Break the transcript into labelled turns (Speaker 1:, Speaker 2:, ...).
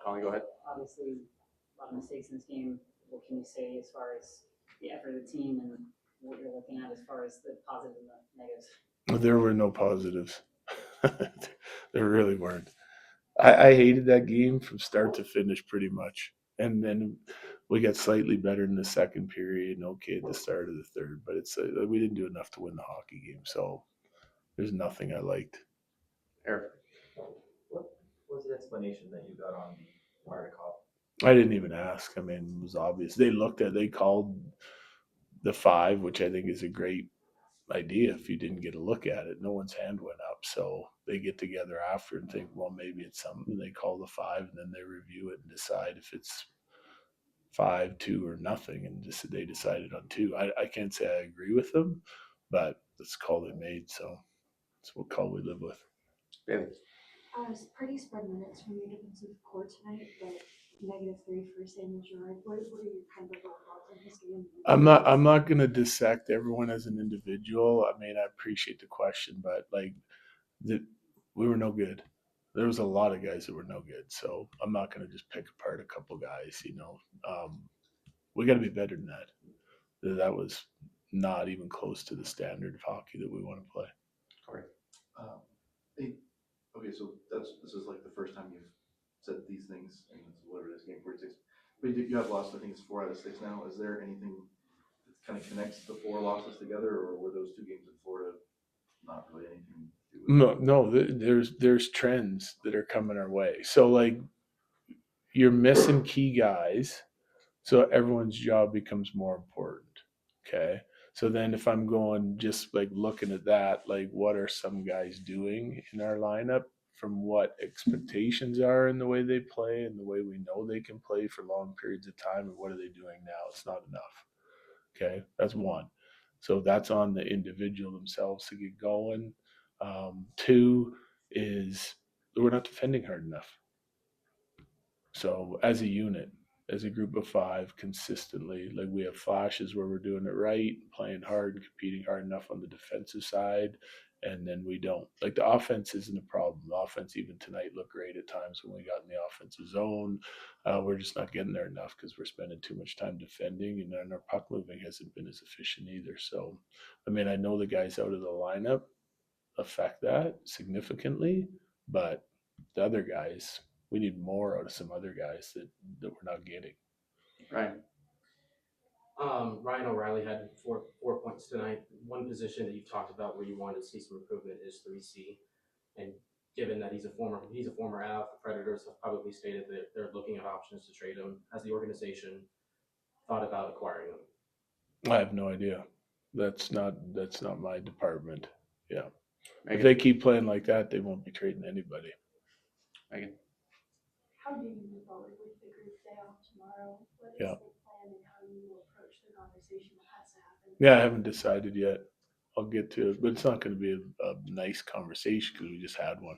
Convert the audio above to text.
Speaker 1: Colin, go ahead.
Speaker 2: Obviously, a lot of mistakes in this game. What can you say as far as the effort of the team and what you're looking at as far as the positives and the negatives?
Speaker 3: There were no positives. There really weren't. I hated that game from start to finish pretty much. And then we got slightly better in the second period and okay at the start of the third, but it's we didn't do enough to win the hockey game. So there's nothing I liked.
Speaker 1: Eric.
Speaker 4: What was the explanation that you got on the Martikov?
Speaker 3: I didn't even ask. I mean, it was obvious. They called the 5, which I think is a great idea if you didn't get a look at it. No one's hand went up. So they get together after and think, well, maybe it's something. They call the 5 and then they review it and decide if it's 5, 2, or nothing. And they decided on 2. I can't say I agree with them, but that's the call they made. So it's what call we live with.
Speaker 1: Bailey.
Speaker 5: Pretty spread minutes from your defensive core tonight, but -3 for Samuel Girard. What are your kind of overall thoughts on his game?
Speaker 3: I'm not gonna dissect everyone as an individual. I mean, I appreciate the question, but we were no good. There was a lot of guys that were no good, so I'm not gonna just pick apart a couple guys. We got to be better than that. That was not even close to the standard of hockey that we want to play.
Speaker 1: Correct.
Speaker 6: Okay, so this is like the first time you've said these things, and it's whatever this game 46. But you have lost, I think it's 4 out of 6 now. Is there anything that kind of connects the 4 losses together, or were those 2 games in Florida not really anything to do with it?
Speaker 3: No. There's trends that are coming our way. So like you're missing key guys, so everyone's job becomes more important. Okay. So then if I'm going just like looking at that, like what are some guys doing in our lineup from what expectations are in the way they play and the way we know they can play for long periods of time, and what are they doing now? It's not enough. Okay. That's one. So that's on the individual themselves to get going. 2 is we're not defending hard enough. So as a unit, as a group of 5, consistently, like we have flashes where we're doing it right, playing hard and competing hard enough on the defensive side, and then we don't. Like the offense isn't a problem. The offense even tonight looked great at times when we got in the offensive zone. We're just not getting there enough because we're spending too much time defending, and then our puck moving hasn't been as efficient either. So, I mean, I know the guys out of the lineup affect that significantly, but the other guys, we need more out of some other guys that we're not getting.
Speaker 1: Ryan.
Speaker 7: Ryan O'Reilly had four points tonight. One position that you've talked about where you want to see some improvement is 3C, and given that he's a former Av, the Predators have publicly stated that they're looking at options to trade him. Has the organization thought about acquiring him?
Speaker 3: I have no idea. That's not my department. Yeah.
Speaker 1: Megan.
Speaker 3: If they keep playing like that, they won't be trading anybody.
Speaker 1: Megan.
Speaker 5: How do you move forward with the group day off tomorrow? What is the plan and how you will approach the conversation that has to happen?
Speaker 3: Yeah, I haven't decided yet. I'll get to it, but it's not going to be a nice conversation because we just had one.